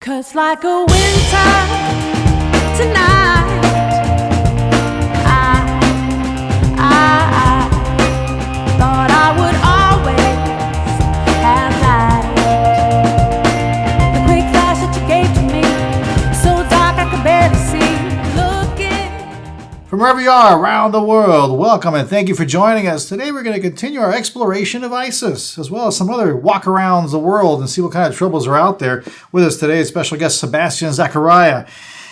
'Cause like a winter tonight, I thought I would always have light. The quick flash that you gave to me, so dark I could barely see. Looking From wherever you are around the world, welcome and thank you for joining us. Today we're going to continue our exploration of ISIS, as well as some other walk-arounds the world and see what kind of troubles are out there. With us today is special guest Sebastian Zacharia.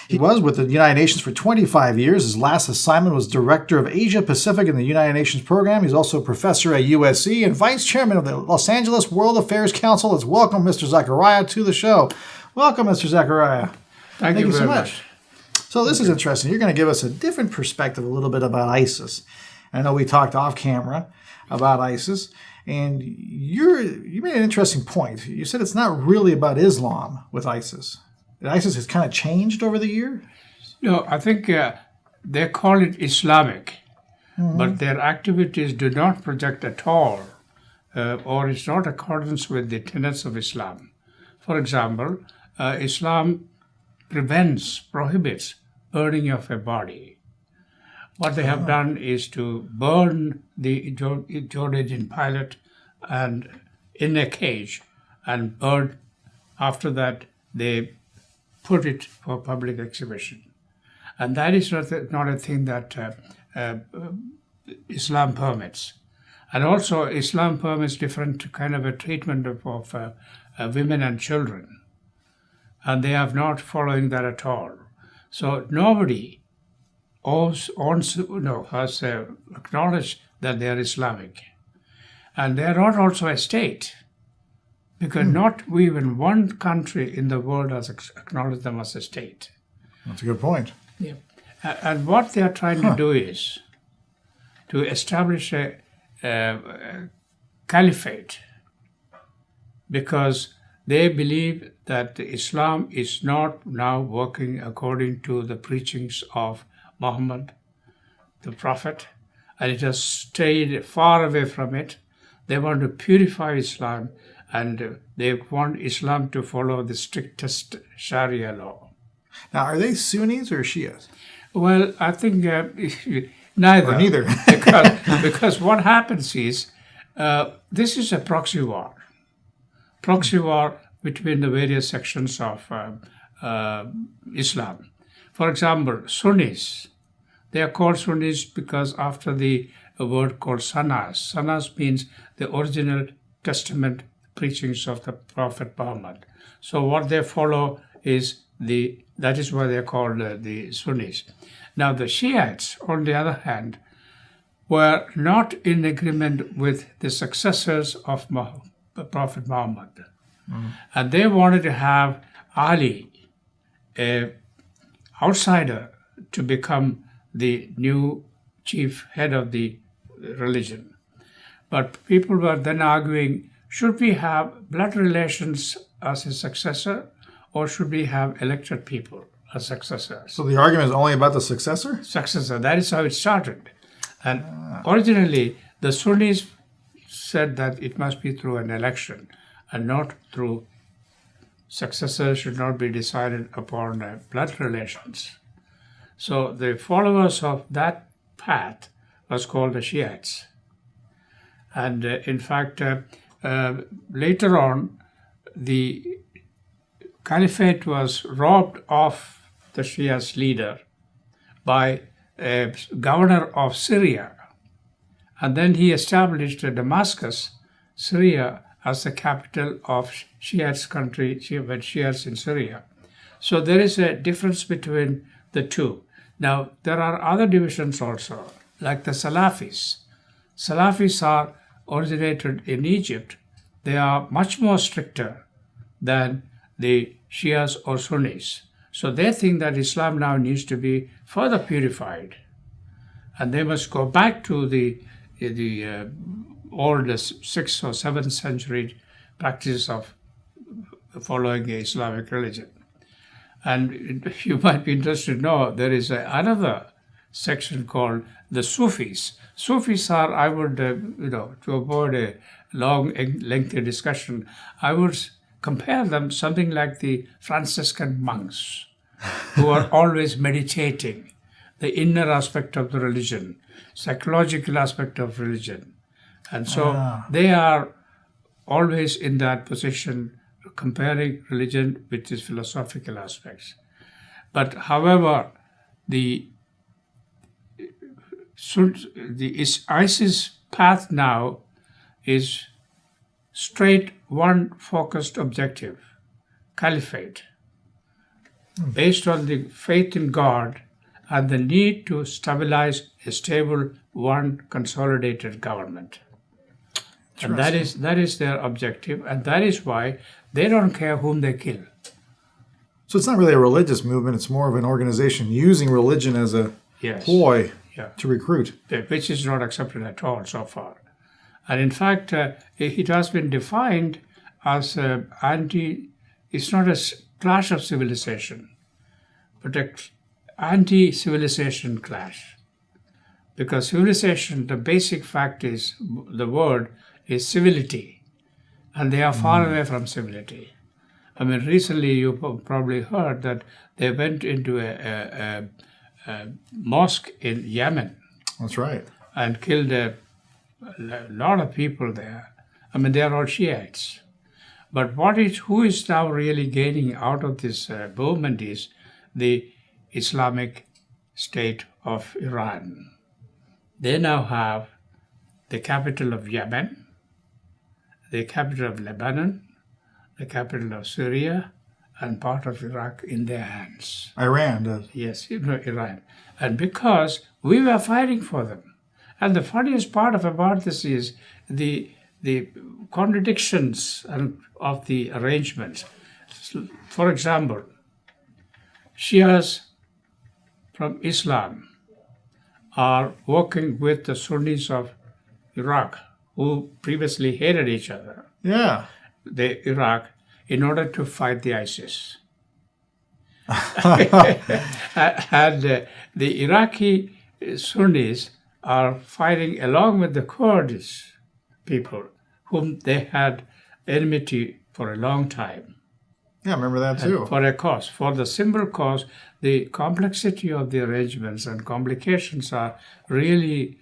He was with the United Nations for 25 years. His last assignment was Director of Asia Pacific in the United Nations program. He's also a professor at USC and Vice Chairman of the Los Angeles World Affairs Council. Let's welcome Mr. Zacharia to the show. Welcome, Mr. Zacharia. Thank you so much. So this is interesting. You're going to give us a different perspective a little bit about ISIS. I know we talked off camera about ISIS, and you made an interesting point. You said it's not really about Islam with ISIS. That ISIS has kind of changed over the year? No, I think they call it Islamic, but their activities do not project at all, or it's not accordance with the tenets of Islam. For example, Islam prohibits burning of a body. What they have done is to burn the Jordanian pilot and in a cage, and burn. After that, they put it for public exhibition. And that is not a thing that Islam permits. And also, Islam permits different kind of a treatment of women and children. And they are not following that at all. So nobody has acknowledged that they are Islamic. And they are not also a state, because not even one country in the world has acknowledged them as a state. That's a good point. Yeah. And what they are trying to do is to establish a caliphate, because they believe that Islam is not now working according to the preachings of Muhammad, the Prophet, and it has stayed far away from it. They want to purify Islam, and they want Islam to follow the strictest Sharia law. Now, are they Sunnis or Shias? Well, I think neither. Or neither. because what happens is, this is a proxy war. Proxy war between the various sections of Islam. For example, Sunnis. They are called Sunnis because after the word called Sanas. Sanas means the original Testament preachings of the Prophet Muhammad. So what they follow is that is why they are called the Sunnis. Now the Shiites, on the other hand, were not in agreement with the successors of the Prophet Muhammad. And they wanted to have Ali, an outsider, to become the new chief head of the religion. But people were then arguing, should we have blood relations as a successor, or should we have elected people as successors? So the argument is only about the successor? Successor, that is how it started. And originally, the Sunnis said that it must be through an election and not through successors should not be decided upon blood relations. So the followers of that path was called the Shiites. And in fact, later on, the caliphate was robbed of the Shia's leader by a governor of Syria. And then he established Damascus, Syria, as the capital of Shiites country, Shiites in Syria. So there is a difference between the two. Now, there are other divisions also, like the Salafis. Salafis are originated in Egypt. They are much more stricter than the Shias or Sunnis. So they think that Islam now needs to be further purified. And they must go back to the old 6th or 7th century practice of following the Islamic religion. And you might be interested to know there is another section called the Sufis. Sufis are, I would, to avoid a long, lengthy discussion, I would compare them something like the Franciscan monks who are always meditating, the inner aspect of the religion, psychological aspect of religion. And so they are always in that position, comparing religion with its philosophical aspects. But however, the ISIS path now is straight one focused objective, caliphate, based on the faith in God and the need to stabilize a stable one consolidated government. And that is their objective, and that is why they don't care whom they kill. So it's not really a religious movement, it's more of an organization using religion as a ploy to recruit. Which is not accepted at all so far. And in fact, it has been defined as it's not a clash of civilization, but an anti-civilization clash. Because civilization, the basic fact is, the word is civility, and they are far away from civility. I mean, recently you probably heard that they went into a mosque in Yemen. That's right. And killed a lot of people there. I mean, they are all Shiites. But who is now really gaining out of this movement is the Islamic State of Iran. They now have the capital of Yemen, the capital of Lebanon, the capital of Syria, and part of Iraq in their hands. Iran does. Yes, Iran. And because we were fighting for them. And the funniest part about this is the contradictions of the arrangements. For example, Shias from Islam are working with the Sunnis of Iraq, who previously hated each other. Yeah. Iraq, in order to fight the ISIS. And the Iraqi Sunnis are fighting along with the Kurdish people, whom they had enmity for a long time. Yeah, I remember that too. For a cause, for the simple cause, the complexity of the arrangements and complications are really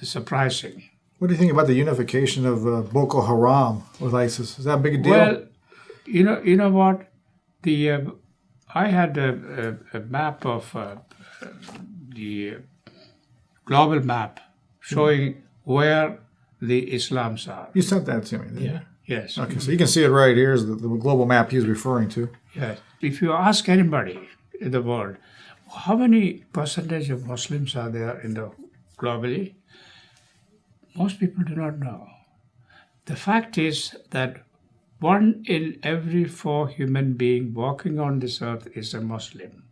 surprising. What do you think about the unification of Boko Haram with ISIS? Is that a big deal? Well, you know what? I had a map of the global map showing where the Islams are. You sent that to me, didn't you? Yes. Okay, so you can see it right here is the global map he's referring to. Yes. If you ask anybody in the world, how many percentage of Muslims are there globally? Most people do not know. The fact is that 1 in every 4 human beings walking on this earth is a Muslim.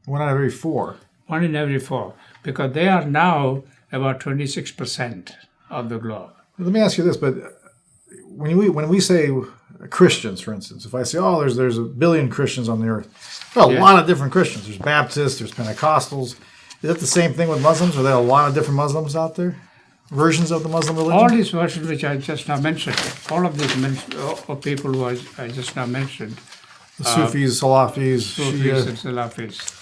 1 out of every 4. 1 in every 4, because they are now about 26% of the globe. Let me ask you this, but when we say Christians, for instance, if I say, there's a billion Christians on the earth, there are a lot of different Christians. There's Baptists, there's Pentecostals. Is that the same thing with Muslims? Are there a lot of different Muslims out there? Versions of the Muslim religion? All these versions which I just now mentioned, all of these people who I just now mentioned. The Sufis, Salafis, Sufis and Salafis.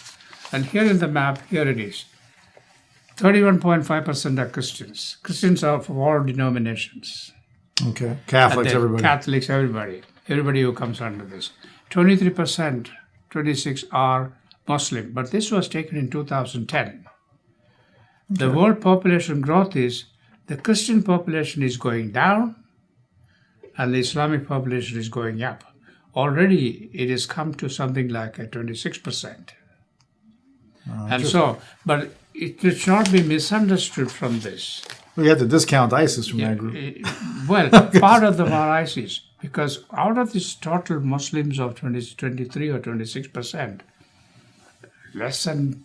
And here in the map, here it is. 31.5% are Christians. Christians are of all denominations. Okay. Catholics, everybody. Catholics, everybody. Everybody who comes under this. 23%, 26 are Muslim. But this was taken in 2010. Okay. The world population growth is, the Christian population is going down and the Islamic population is going up. Already it has come to something like a 26%. And so, but it should not be misunderstood from this. We have to discount ISIS from that group. Well, part of them are ISIS, because out of this total Muslims of 23 or 26%, less than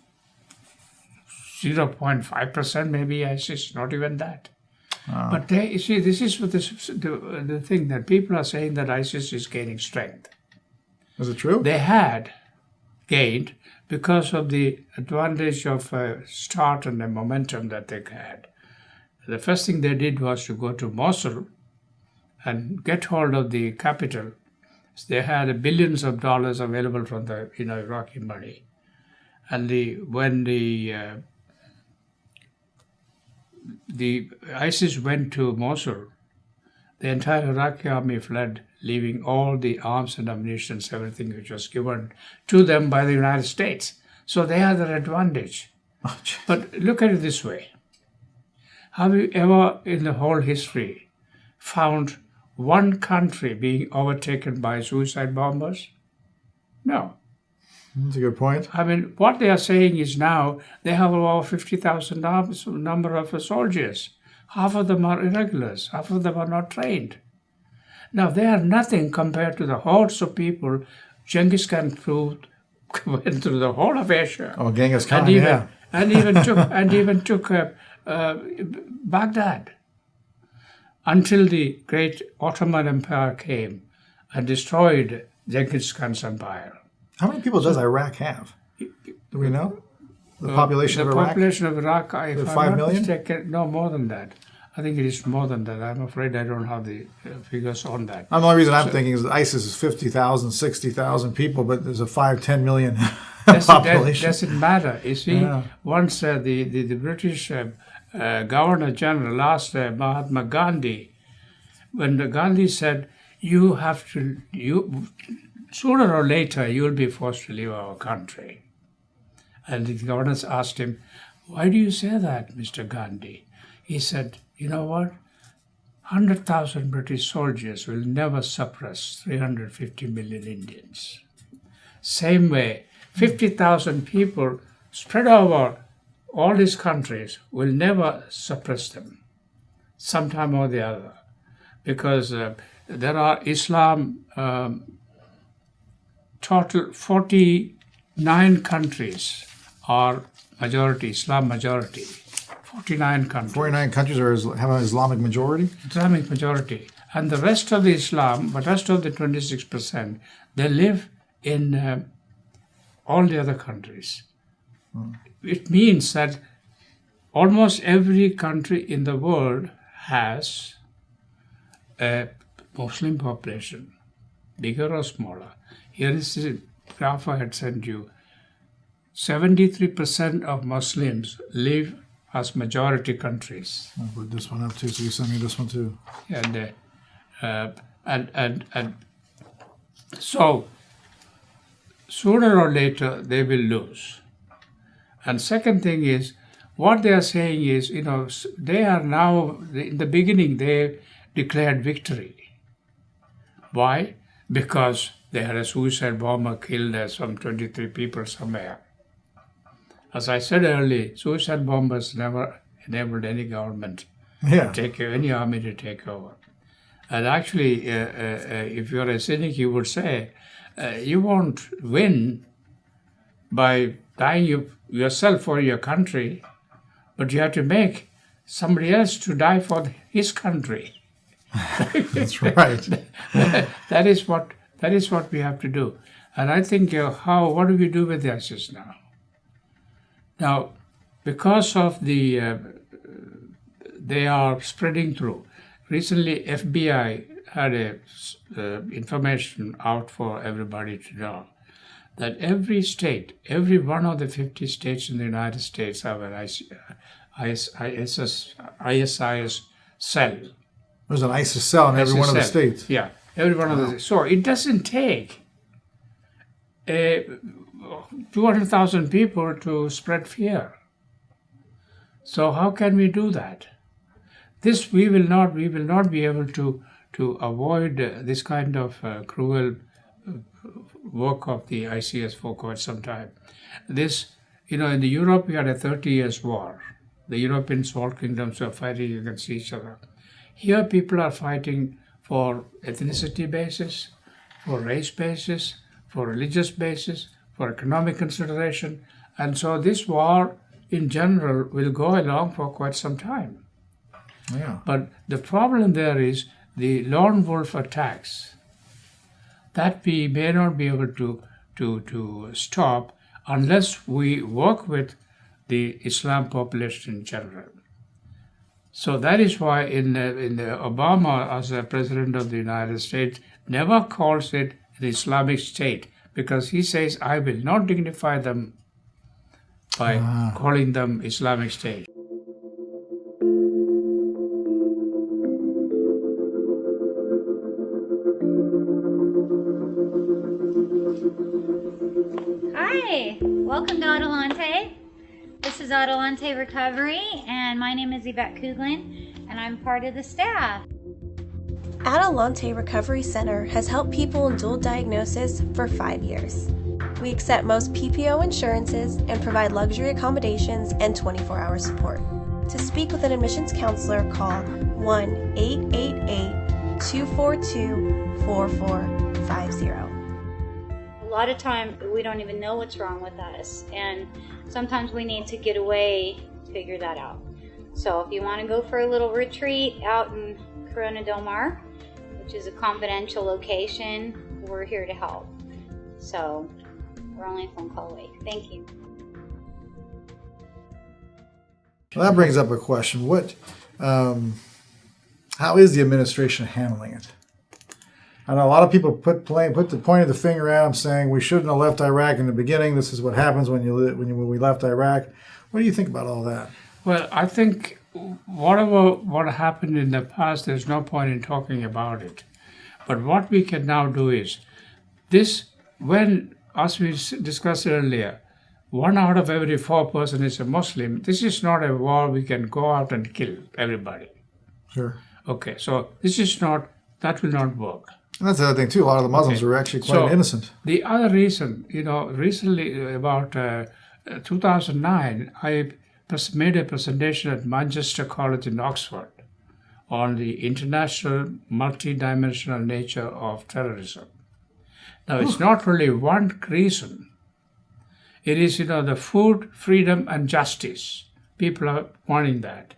0.5% maybe ISIS, not even that. But you see, this is what the thing that people are saying, that ISIS is gaining strength. Is it true? They had gained because of the advantage of a start and the momentum that they had. The first thing they did was to go to Mosul and get hold of the capital, They had billions of dollars available from the Iraqi money, and when the ISIS went to Mosul, the entire Iraqi army fled, leaving all the arms and ammunition, everything which was given to them by the United States. So they had an advantage. Oh, but look at it this way. Have you ever in the whole history found one country being overtaken by suicide bombers? No. That's a good point. I mean, what they are saying is now they have over 50,000 number of soldiers. Half of them are irregulars. Half of them are not trained. Now, they are nothing compared to the hordes of people Genghis Khan went through the whole of Asia. Oh, Genghis Khan, and even took Baghdad, until the great Ottoman Empire came and destroyed Genghis Khan's empire. How many people does Iraq have? Do we know? The population of Iraq? The population of Iraq, if 5 million? No, more than that. I think it is more than that. I'm afraid I don't have the figures on that. The only reason I'm thinking is that ISIS is 50,000, 60,000 people, but there's a 5-10 million population. Doesn't matter. You see, once the British Governor General asked Mahatma Gandhi, when Gandhi said, sooner or later you'll be forced to leave our country. And the governors asked him, why do you say that, Mr. Gandhi? He said, you know what? 100,000 British soldiers will never suppress 350 million Indians. Same way, 50,000 people spread over all these countries will never suppress them, sometime or the other. Because there are Islam, total 49 countries are majority, Islam majority. 49 countries. 49 countries have an Islamic majority? Islamic majority. And the rest of the Islam, but rest of the 26%, they live in all the other countries. It means that almost every country in the world has a Muslim population, bigger or smaller. Here is the graph I had sent you. 73% of Muslims live as majority countries. I'll put this one up too, so you send me this one too. And so sooner or later they will lose. And second thing is, what they are saying is, they are now, in the beginning they declared victory. Why? Because they had a suicide bomber killed some 23 people somewhere. As I said earlier, suicide bombers never enabled any government to take any army to take over. And actually, if you're a cynic, you would say, you won't win by dying yourself for your country, but you have to make somebody else to die for his country. That's right. That is what we have to do. And I think, what do we do with ISIS now? Now, because of they are spreading through. Recently, FBI had information out for everybody to know that every state, every one of the 50 states in the United States have an ISIS cell. There's an ISIS cell in every one of the states. Yeah, every one of the states. So it doesn't take 200,000 people to spread fear. So how can we do that? This we will not be able to avoid this kind of cruel work of the ISIS for quite some time. This, in the Europe we had a 30 years war. The European small kingdoms were fighting against each other. Here people are fighting for ethnicity basis, for race basis, for religious basis, for economic consideration. And so this war in general will go along for quite some time. Yeah. But the problem there is the lone wolf attacks that we may not be able to stop unless we work with the Islam population in general. So that is why in Obama, as a president of the United States, never calls it the Islamic State, because he says, I will not dignify them by calling them Islamic State. Hi, welcome to Adelante. This is Adelante Recovery, and my name is Yvette Kuglin, and I'm part of the staff. Adelante Recovery Center has helped people in dual diagnosis for 5 years. We accept most PPO insurances and provide luxury accommodations and 24-hour support. To speak with an admissions counselor, call 1-888-242-4450. A lot of time we don't even know what's wrong with us, and sometimes we need to get away to figure that out. So if you want to go for a little retreat out in Corona Del Mar, which is a confidential location, we're here to help. So we're only a phone call away. Thank you. Well, that brings up a question. How is the administration handling it? I know a lot of people put the point of the finger at them, saying we shouldn't have left Iraq in the beginning. This is what happens when we left Iraq. What do you think about all that? Well, I think what happened in the past, there's no point in talking about it. But what we can now do is this: when, as we discussed earlier, 1 out of every 4 person is a Muslim. This is not a war we can go out and kill everybody. Sure. Okay, so that will not work. And that's the other thing too. A lot of the Muslims are actually quite innocent. The other reason, recently about 2009, I made a presentation at Manchester College in Oxford on the international multidimensional nature of terrorism. Now, it's not really one reason. It is, the food, freedom, and justice. People are wanting that.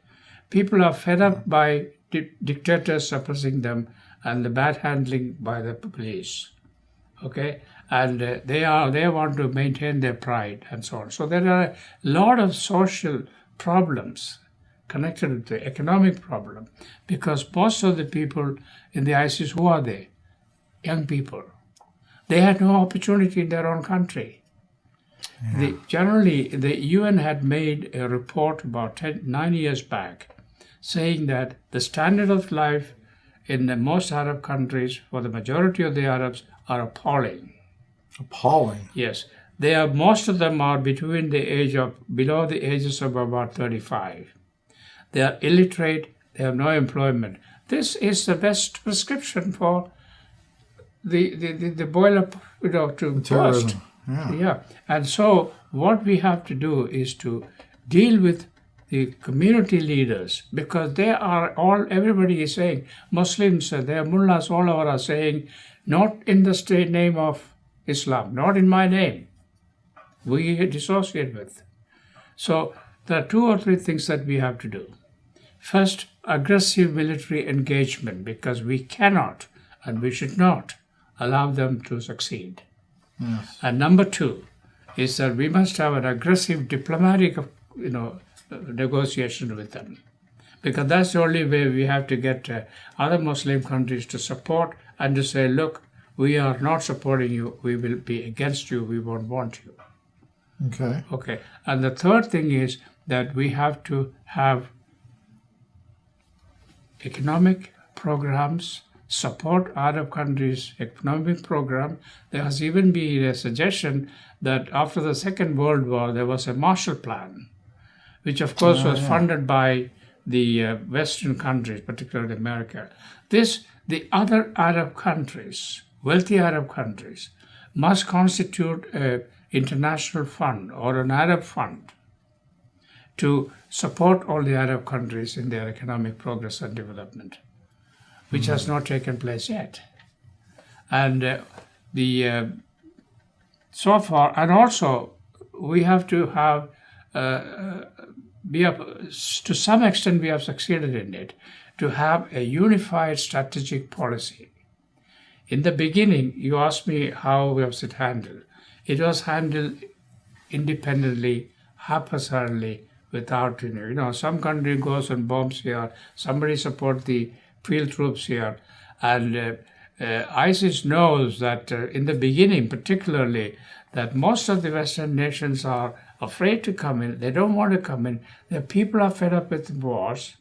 People are fed up by dictators suppressing them and the bad handling by the police. Okay? And they want to maintain their pride and so on. So there are a lot of social problems connected with the economic problem, because most of the people in the ISIS, who are they? Young people. They had no opportunity in their own country. Yeah. Generally, the UN had made a report about 9 years back saying that the standard of life in the most Arab countries, for the majority of the Arabs, are appalling. Appalling? Yes. Most of them are below the ages of about 35. They are illiterate, they have no employment. This is the best prescription for the boiler, to burst. Yeah. And so what we have to do is to deal with the community leaders, because everybody is saying, Muslims, their mullahs all over are saying, not in the state name of Islam, not in my name. We dissociate with. So there are 2 or 3 things that we have to do. First, aggressive military engagement, because we cannot and we should not allow them to succeed. Yes. And number 2 is that we must have an aggressive diplomatic, negotiation with them, because that's the only way we have to get other Muslim countries to support and to say, look, we are not supporting you, we will be against you, we won't want you. Okay. And the third thing is that we have to have economic programs, support Arab countries' economic program. There has even been a suggestion that after the Second World War, there was a Marshall Plan, which of course was funded by the Western countries, particularly America. The other Arab countries, wealthy Arab countries, must constitute an international fund or an Arab fund to support all the Arab countries in their economic progress and development, which has not taken place yet. And so far, and also we have to have, to some extent we have succeeded in it, to have a unified strategic policy. In the beginning, you asked me how was it handled. It was handled independently, haphazardly, without, some country goes and bombs here, somebody support the field troops here, and ISIS knows that in the beginning, particularly, that most of the Western nations are afraid to come in. They don't want to come in. Their people are fed up with wars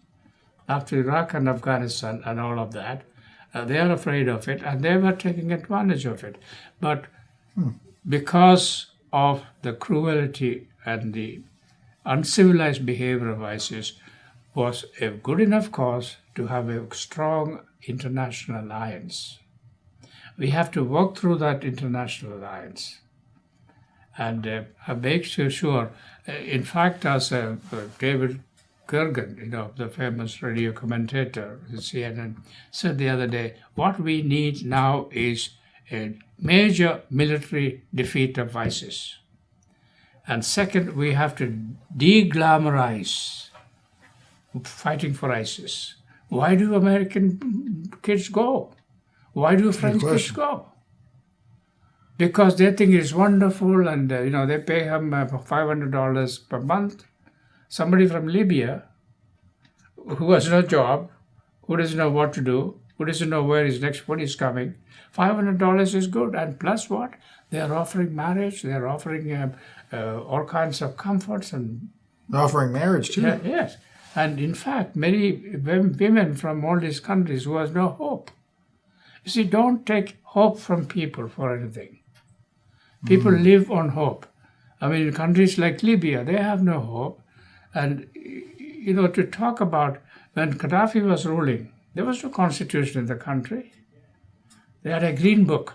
after Iraq and Afghanistan and all of that. They are afraid of it, and they were taking advantage of it. But because of the cruelty and the uncivilized behavior of ISIS, was a good enough cause to have a strong international alliance. We have to work through that international alliance and make sure. In fact, as David Gergen, the famous radio commentator at CNN, said the other day, what we need now is a major military defeat of ISIS. And second, we have to de-glamorize fighting for ISIS. Why do American kids go? Why do French kids go? Because they think it's wonderful, and they pay him $500 per month. Somebody from Libya who has no job, who doesn't know what to do, who doesn't know where his next food is coming, $500 is good. And plus what? They are offering marriage. They are offering all kinds of comforts. And They're offering marriage too. Yes. And in fact, many women from all these countries who has no hope. You see, don't take hope from people for anything. People live on hope. I mean, in countries like Libya, they have no hope. And, to talk about when Gaddafi was ruling, there was no constitution in the country. They had a green book.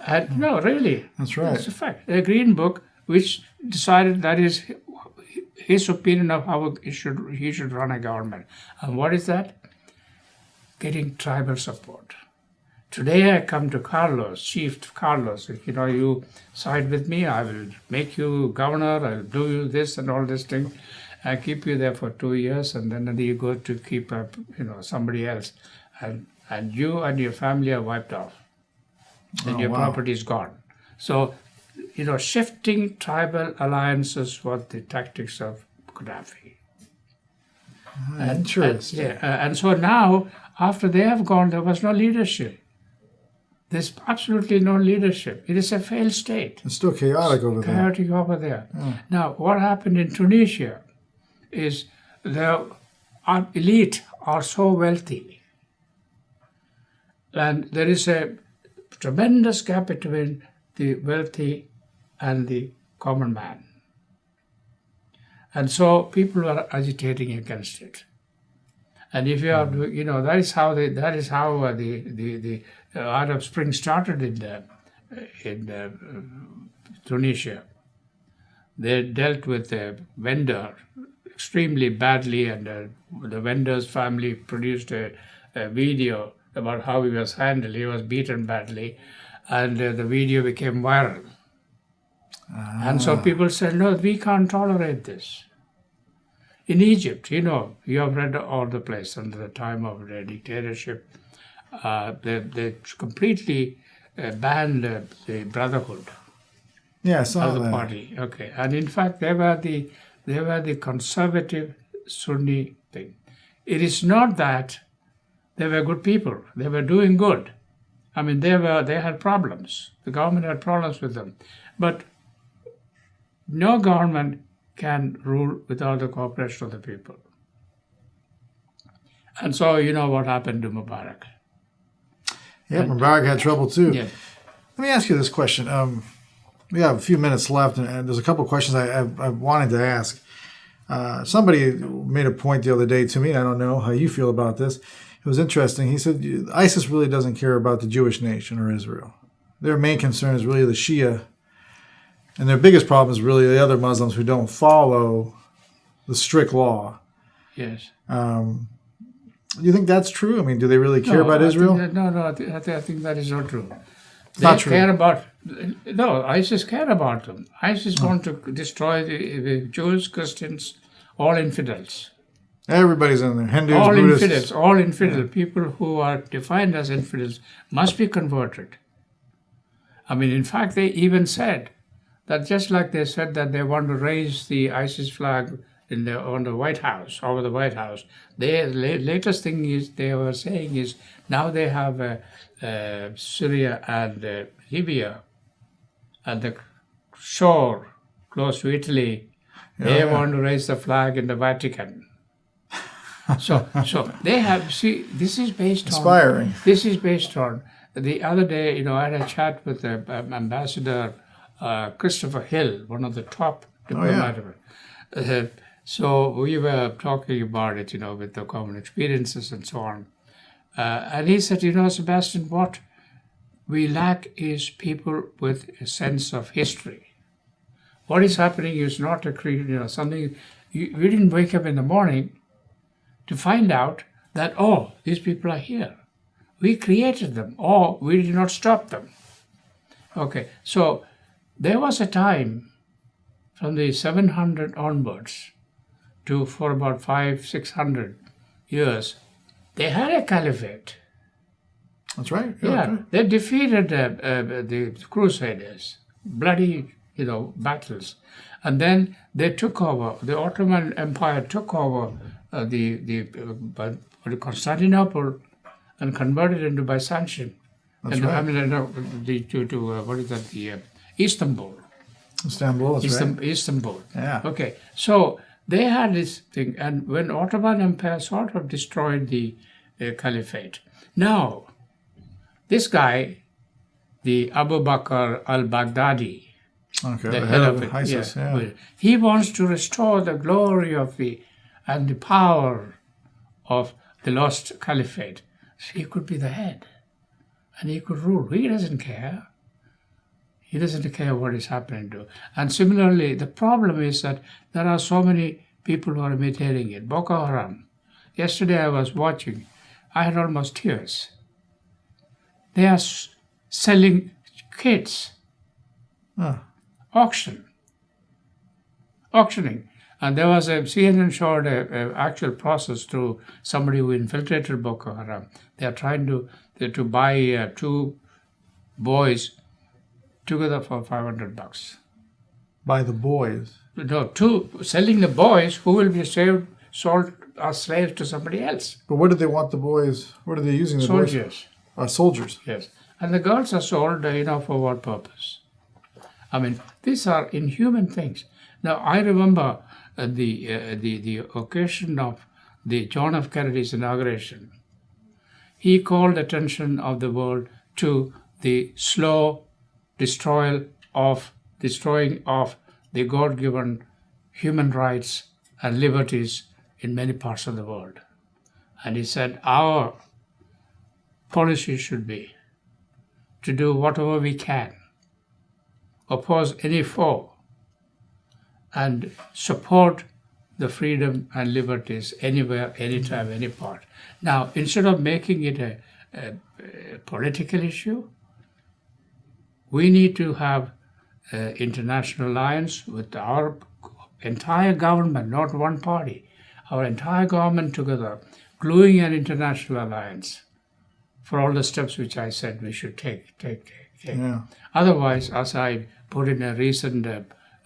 And no, really. That's right. That's a fact. A green book which decided that is his opinion of how he should run a government. And what is that? Getting tribal support. Today I come to Carlos, Chief Carlos, you side with me, I will make you governor, I'll do you this and all this thing. I keep you there for 2 years, and then you go to keep up, somebody else. And you and your family are wiped off. And your property is gone. So, shifting tribal alliances was the tactics of Gaddafi. Interesting. And so now, after they have gone, there was no leadership. There's absolutely no leadership. It is a failed state. It's still chaotic over there. Chaotic over there. Now, what happened in Tunisia is the elite are so wealthy. And there is a tremendous gap between the wealthy and the common man. And so people are agitating against it. And if you are, that is how the Arab Spring started in Tunisia. They dealt with the vendor extremely badly, and the vendor's family produced a video about how he was handled. He was beaten badly, and the video became viral. And so people said, no, we can't tolerate this. In Egypt, you have read all the place under the time of the dictatorship. They completely banned the Brotherhood of the party. Okay, and in fact, they were the conservative Sunni thing. It is not that they were good people; they were doing good. I mean, they had problems. The government had problems with them, but no government can rule without the cooperation of the people. And so what happened to Mubarak. Yeah, Mubarak had trouble too. Yeah. Let me ask you this question. We have a few minutes left, and there's a couple of questions I wanted to ask. Somebody made a point the other day to me, and I don't know how you feel about this. It was interesting. He said ISIS really doesn't care about the Jewish nation or Israel. Their main concern is really the Shia, and their biggest problem is really the other Muslims who don't follow the strict law. Yes. Do you think that's true? I mean, do they really care about Israel? I think that is not true. Not true. ISIS care about them. ISIS want to destroy the Jews, Christians, all infidels. Everybody's in there. Hindus, all Buddhists. All infidel. Yeah. People who are defined as infidels must be converted. I mean, in fact, they even said that just like they said that they want to raise the ISIS flag on the White House, over the White House. The latest thing is they were saying is now they have Syria and Libya at the shore close to Italy. They want to raise the flag in the Vatican. So they have, see, this is based Inspiring. on, this is based on, the other day, I had a chat with Ambassador Christopher Hill, one of the top diplomats. So we were talking about it, with the common experiences and so on. And he said, Sebastian, what we lack is people with a sense of history. What is happening is not something, we didn't wake up in the morning to find out that, these people are here. We created them, or we did not stop them. Okay, so there was a time from the 700 onwards for about 500-600 years, they had a caliphate. That's right. Yeah, they defeated the Crusaders, bloody, battles. And then they took over, the Ottoman Empire took over Constantinople and converted it into Byzantium. That's right. Istanbul. Istanbul, that's right. Istanbul. Yeah. Okay, so they had this thing, and when Ottoman Empire sort of destroyed the caliphate. Now, this guy, the Abu Bakr al-Baghdadi, the head of ISIS, he wants to restore the glory of and the power of the lost caliphate. So he could be the head, and he could rule. He doesn't care. He doesn't care what is happening to. And similarly, the problem is that there are so many people who are imitating it. Boko Haram. Yesterday I was watching. I had almost tears. They are selling kids. Auctioning. And there was CNN showed an actual process through somebody who infiltrated Boko Haram. They are trying to buy two boys together for $500. By the boys? No, selling the boys who will be sold as slaves to somebody else. But what do they want the boys? What are they using the Soldiers. boys? Soldiers. Yes. And the girls are sold, for what purpose? I mean, these are inhuman things. Now, I remember the occasion of the John F. Kennedy's inauguration. He called attention of the world to the slow destroying of the God-given human rights and liberties in many parts of the world. And he said, our policy should be to do whatever we can, oppose any foe, and support the freedom and liberties anywhere, anytime, any part. Now, instead of making it a political issue, we need to have international alliance with our entire government, not one party, our entire government together, gluing an international alliance for all the steps which I said we should take. Yeah. Otherwise, as I put in a recent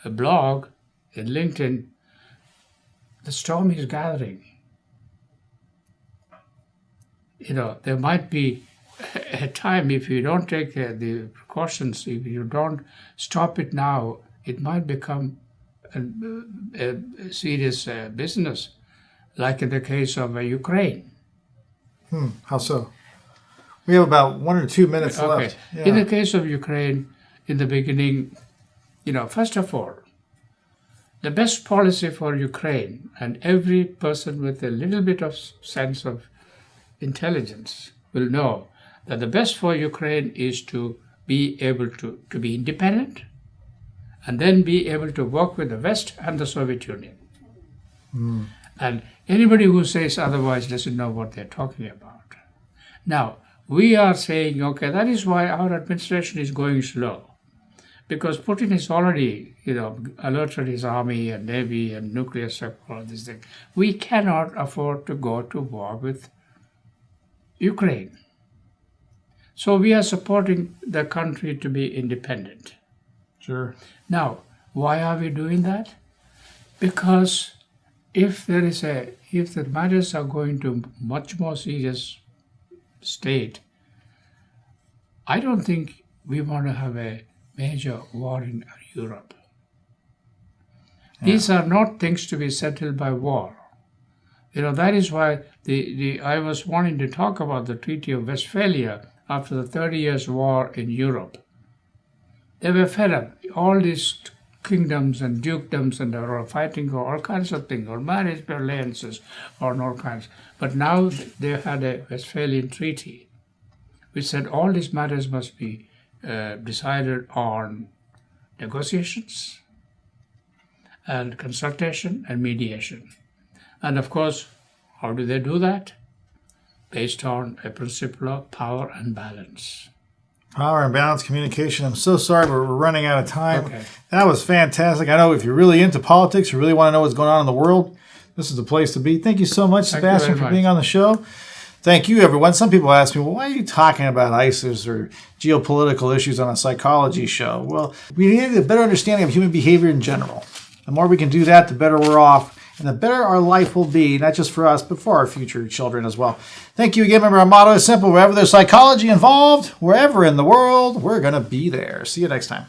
blog in LinkedIn, the storm is gathering. There might be a time, if you don't take the precautions, if you don't stop it now, it might become a serious business, like in the case of Ukraine. How so? We have about 1 or 2 minutes left. Yeah. In the case of Ukraine, in the beginning, first of all, the best policy for Ukraine, and every person with a little bit of sense of intelligence will know that the best for Ukraine is to be able to be independent and then be able to work with the West and the Soviet Union. And anybody who says otherwise doesn't know what they're talking about. Now, we are saying, okay, that is why our administration is going slow. Because Putin has already, alerted his army and navy and nuclear stuff, all these things. We cannot afford to go to war with Ukraine. So we are supporting the country to be independent. Sure. Now, why are we doing that? Because if the matters are going to much more serious state, I don't think we want to have a major war in Europe. These are not things to be settled by war. That is why I was wanting to talk about the Treaty of Westphalia after the 30 Years' War in Europe. They were fed up. All these kingdoms and dukedoms and they were fighting for all kinds of things, or marriage alliances, or all kinds. But now they had a Westphalian treaty, which said all these matters must be decided on negotiations and consultation and mediation. And of course, how do they do that? Based on a principle of power and balance. Power and balanced communication. I'm so sorry, but we're running out of time. Okay. That was fantastic. I know if you're really into politics, you really want to know what's going on in the world, this is the place to be. Thank you so much, Thank Sebastian, you very for being much. on the show. Thank you, everyone. Some people ask me, well, why are you talking about ISIS or geopolitical issues on a psychology show? Well, we need a better understanding of human behavior in general. The more we can do that, the better we're off, and the better our life will be, not just for us, but for our future children as well. Thank you again. Remember, our motto is simple. Wherever there's psychology involved, wherever in the world, we're going to be there. See you next time.